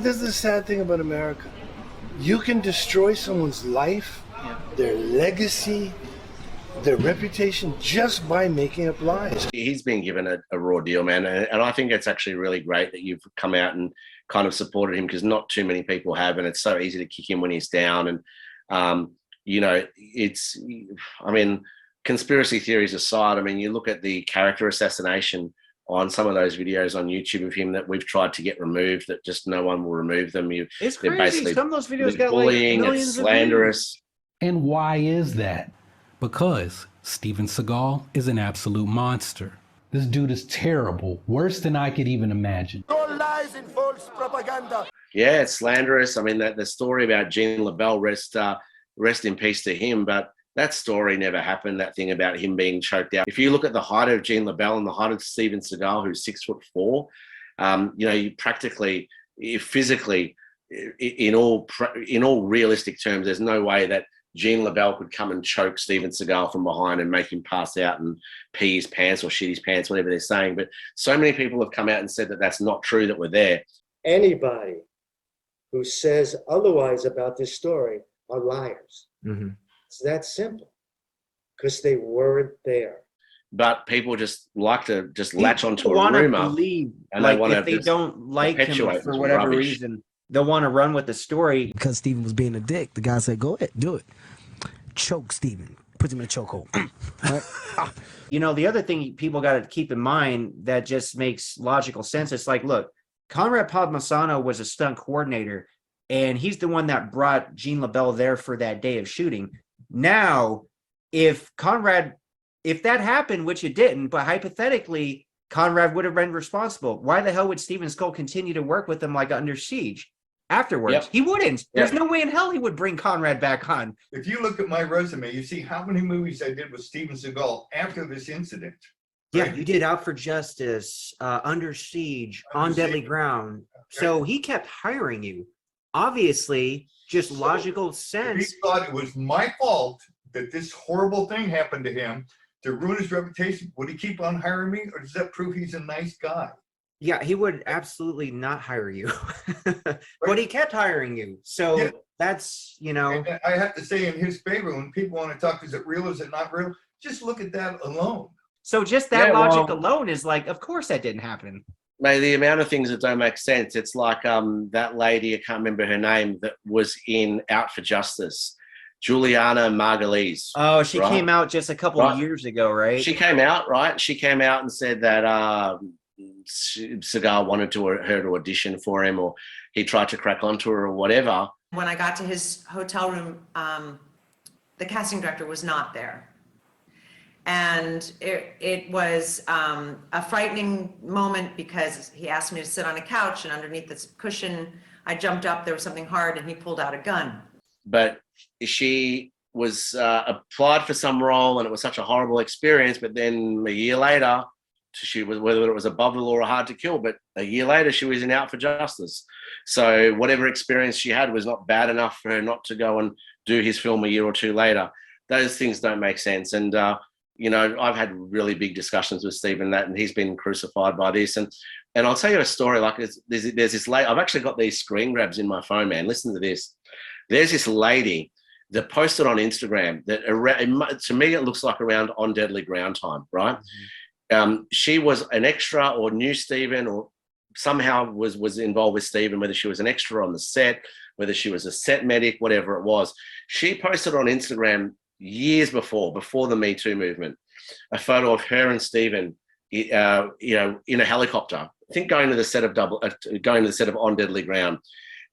this is the sad thing about America. You can destroy someone's life, their legacy, their reputation just by making up lies. He's been given a raw deal, man. And I think it's actually really great that you've come out and kind of supported him, because not too many people have, and it's so easy to kick him when he's down. And, you know, conspiracy theories aside, I mean, you look at the character assassination on some of those videos on YouTube of him that we've tried to get removed, that just no one will remove them. It's crazy. Some of those videos got bullying, like millions it's slanderous. of views. And why is that? Because Steven Seagal is an absolute monster. This dude is terrible, worse than I could even imagine. All lies and false propaganda. Yeah, it's slanderous. I mean, the story about Gene LaBelle, rest in peace to him, but that story never happened, that thing about him being choked out. If you look at the height of Gene LaBelle and the height of Steven Seagal, who's 6'4", you know, you practically, physically, in all realistic terms, there's no way that Gene LaBelle could come and choke Steven Seagal from behind and make him pass out and pee his pants or shit his pants, whatever they're saying. But so many people have come out and said that that's not true, that we're there. Anybody who says otherwise about this story are liars. Mm-hmm. It's that simple, because they weren't there. But people just like to latch onto a rumor, believe, and like, they want to. If they don't like him for whatever reason, they'll want to run with the story. Because Steven was being a dick, the guy said, "Go ahead, do it. Choke Steven. Put him in a chokehold." Right? You know, the other thing people got to keep in mind that just makes logical sense. It's like, look, Conrad Palmisano was a stunt coordinator, and he's the one that brought Gene LaBelle there for that day of shooting. Now, if that happened, which it didn't, but hypothetically, Conrad would have been responsible. Why the hell would Steven Seagal continue to work with him like Under Siege afterwards? Yep. He wouldn't. There's no way in hell he would bring Conrad back on. If you look at my resume, you see how many movies I did with Steven Seagal after this incident. Yeah, you did Out for Justice, Under Siege, On Deadly Ground. Okay. So he kept hiring you. Obviously, just logical sense. If he thought it was my fault that this horrible thing happened to him to ruin his reputation, would he keep on hiring me, or does that prove he's a nice guy? Yeah, he would absolutely not hire you. But he kept hiring you. So that's, you know. And I have to say in his favor, when people want to talk, is it real, is it not real? Just look at that alone. So just that logic alone is like, of course that didn't happen. Mate, the amount of things that don't make sense. It's like that lady, I can't remember her name, that was in Out for Justice, Juliana Margulies. Oh, she came out just a couple of years ago, right? She came out, right? She came out and said that Seagal wanted her to audition for him, or he tried to crack onto her or whatever. When I got to his hotel room, the casting director was not there. And it was a frightening moment, because he asked me to sit on a couch, and underneath this cushion, I jumped up, there was something hard, and he pulled out a gun. But she was applied for some role, and it was such a horrible experience. But then a year later, she was, whether it was above the law or hard to kill, but a year later she was in Out for Justice. So whatever experience she had was not bad enough for her not to go and do his film a year or two later. Those things don't make sense. And, you know, I've had really big discussions with Steven and he's been crucified by this. And I'll tell you a story. Like there's this lady, I've actually got these screen grabs in my phone, man. Listen to this. There's this lady that posted on Instagram that to me, it looks like around On Deadly Ground time, right? Mm-hmm. She was an extra or knew Steven, or somehow was involved with Steven, whether she was an extra on the set, whether she was a set medic, whatever it was. She posted on Instagram years before the Me Too movement, a photo of her and Steven, you know, in a helicopter, I think going to the set of On Deadly Ground.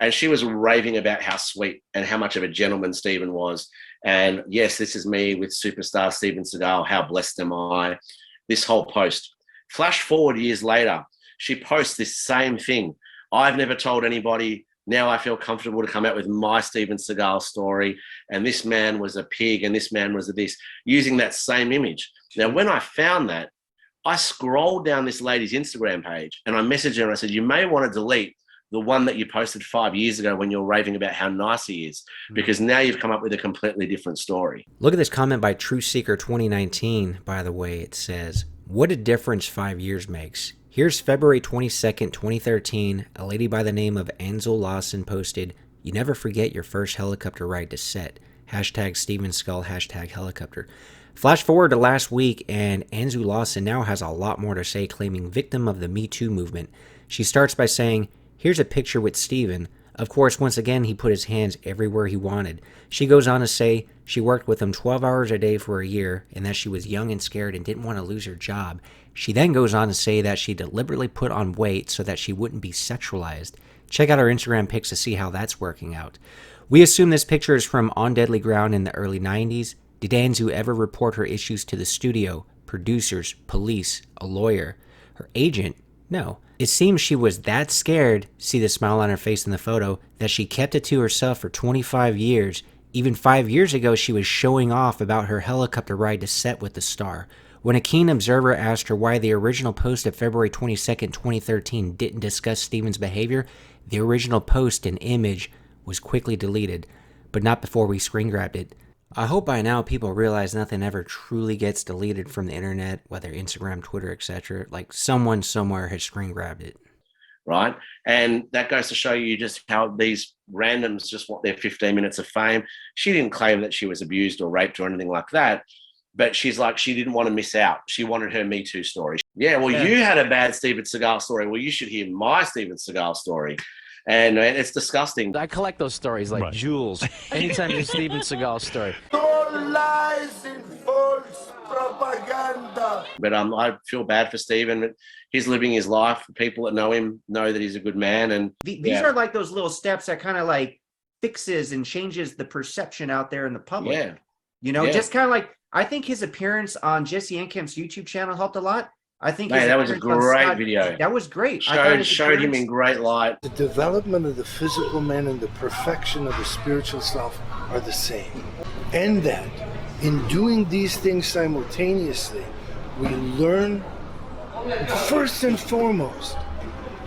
And she was raving about how sweet and how much of a gentleman Steven was. And yes, this is me with superstar Steven Seagal. How blessed am I? This whole post. Flash forward years later, she posts this same thing. I've never told anybody. Now I feel comfortable to come out with my Steven Seagal story. And this man was a pig, and this man was a this, using that same image. Now, when I found that, I scrolled down this lady's Instagram page and I messaged her and I said, you may want to delete the one that you posted 5 years ago when you're raving about how nice he is, because now you've come up with a completely different story. Look at this comment by Truth Seeker 2019, by the way. It says, what a difference 5 years makes. Here's February 22nd, 2013. A lady by the name of Ansel Lawson posted, "You never forget your first helicopter ride to set. Hashtag Steven Skull, hashtag helicopter." Flash forward to last week, and Anzu Lawson now has a lot more to say, claiming victim of the Me Too movement. She starts by saying, "Here's a picture with Steven. Of course, once again, he put his hands everywhere he wanted." She goes on to say she worked with him 12 hours a day for a year, and that she was young and scared and didn't want to lose her job. She then goes on to say that she deliberately put on weight so that she wouldn't be sexualized. Check out our Instagram pics to see how that's working out. We assume this picture is from On Deadly Ground in the early 90s. Did Anzu ever report her issues to the studio, producers, police, a lawyer, her agent? No. It seems she was that scared, see the smile on her face in the photo, that she kept it to herself for 25 years. Even 5 years ago, she was showing off about her helicopter ride to set with the star. When a keen observer asked her why the original post of February 22nd, 2013 didn't discuss Steven's behavior, the original post and image was quickly deleted, but not before we screen grabbed it. I hope by now people realize nothing ever truly gets deleted from the internet, whether Instagram, Twitter, etc. Like someone somewhere has screen grabbed it. Right. And that goes to show you just how these randoms just want their 15 minutes of fame. She didn't claim that she was abused or raped or anything like that, but she's like, she didn't want to miss out. She wanted her Me Too story. Yeah, well, you had a bad Steven Seagal story. Well, you should hear my Steven Seagal story. And it's disgusting. I collect those stories like jewels. Anytime there's a Steven Seagal story. All lies and false propaganda. But I feel bad for Steven. He's living his life. People that know him know that he's a good man. And these are like those little steps that kind of like fixes and changes the perception out there in the public. Yeah. You know, just kind of like, I think his appearance on Jesse Encamp's YouTube channel helped a lot. I think that was a great video. That was great. Showed him in great light. The development of the physical man and the perfection of the spiritual self are the same. And that in doing these things simultaneously, we learn first and foremost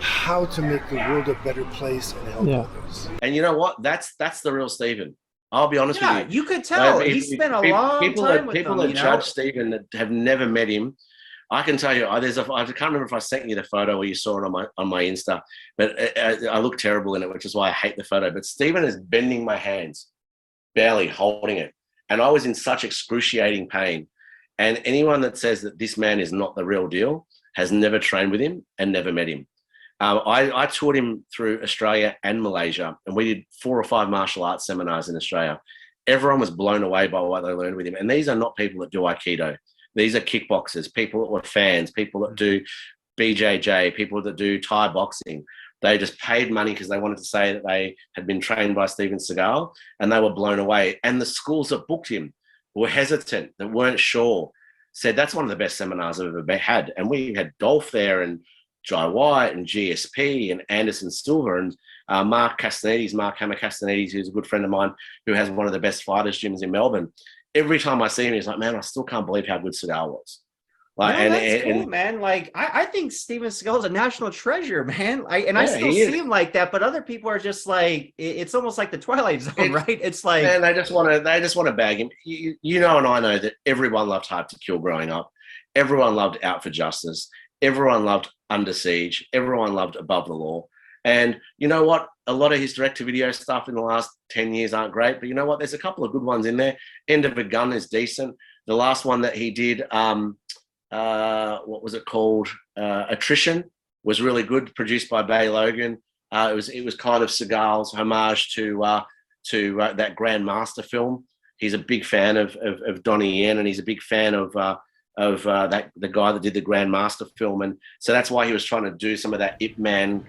how to make the world a better place and help others. And you know what? That's the real Steven. I'll be honest with you. You could tell. He spent a long time with people that judge Steven that have never met him. I can tell you, I can't remember if I sent you the photo or you saw it on my Insta, but I look terrible in it, which is why I hate the photo. But Steven is bending my hands, barely holding it. And I was in such excruciating pain. And anyone that says that this man is not the real deal has never trained with him and never met him. I taught him through Australia and Malaysia, and we did 4 or 5 martial arts seminars in Australia. Everyone was blown away by what they learned with him. And these are not people that do Aikido. These are kickboxers, people that were fans, people that do BJJ, people that do Thai boxing. They just paid money because they wanted to say that they had been trained by Steven Seagal, and they were blown away. And the schools that booked him were hesitant, that weren't sure, said that's one of the best seminars I've ever had. And we had Dolph there and Jai White and GSP and Anderson Silva and Mark Hammer Castanedes, who's a good friend of mine, who has one of the best fighters gyms in Melbourne. Every time I see him, he's like, man, I still can't believe how good Seagal was. Like, that's cool, man. Like, I think Steven Seagal is a national treasure, man. I still see him like that, but other people are just like, it's almost like the Twilight Zone, right? It's like, and they just want to bag him. You know, and I know that everyone loved Hard to Kill growing up. Everyone loved Out for Justice. Everyone loved Under Siege. Everyone loved Above the Law. And you know what? A lot of his direct-to-video stuff in the last 10 years aren't great, but you know what? There's a couple of good ones in there. End of a Gun is decent. The last one that he did, what was it called? Attrition was really good, produced by Bay Logan. It was kind of Seagal's homage to that Grandmaster film. He's a big fan of Donnie Yen, and he's a big fan of the guy that did the Grandmaster film, and so that's why he was trying to do some of that Ip Man,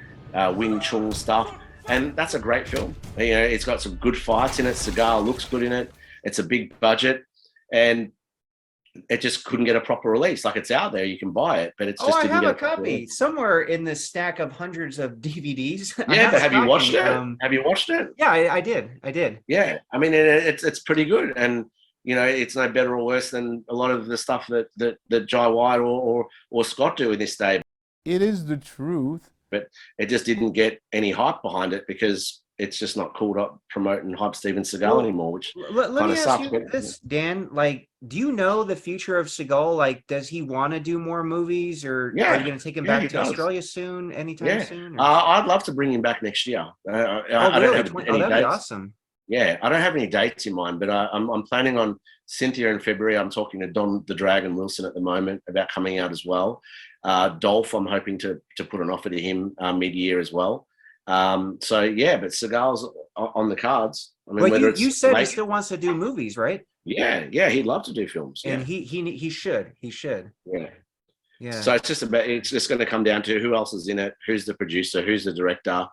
Wing Chun stuff. And that's a great film. You know, it's got some good fights in it. Seagal looks good in it. It's a big budget, and it just couldn't get a proper release. Like, it's out there, you can buy it, but it's just. I have a copy somewhere in this stack of hundreds of DVDs. Yeah, but have you watched it? Have you watched it? Yeah, I did. Yeah, I mean, it's pretty good, and you know, it's no better or worse than a lot of the stuff that Jai White or Scott do in this day. It is the truth. But it just didn't get any hype behind it because it's just not cool to promote and hype Steven Seagal Well, anymore, which Let kind me of ask sucks. you But this, Dan. Like, do you know the future of Seagal? Like, does he want to do more movies, or are you yeah, going to take him yeah, he back to does. Australia soon, anytime Yeah, soon? Or? I'd love to bring him back next year. Oh, I don't really? have any That'd be dates. awesome. Yeah, I don't have any dates in mind, but I'm planning on Cynthia in February. I'm talking to Don the Dragon Wilson at the moment about coming out as well. Dolph, I'm hoping to put an offer to him mid-year as well. So yeah, but Seagal's on the cards. I mean, But whether you it's said he late, still wants to do movies, right? yeah, he'd love to do films. And Yeah, he should. yeah. Yeah. So it's just going to come down to who else is in it, who's the producer, who's the director,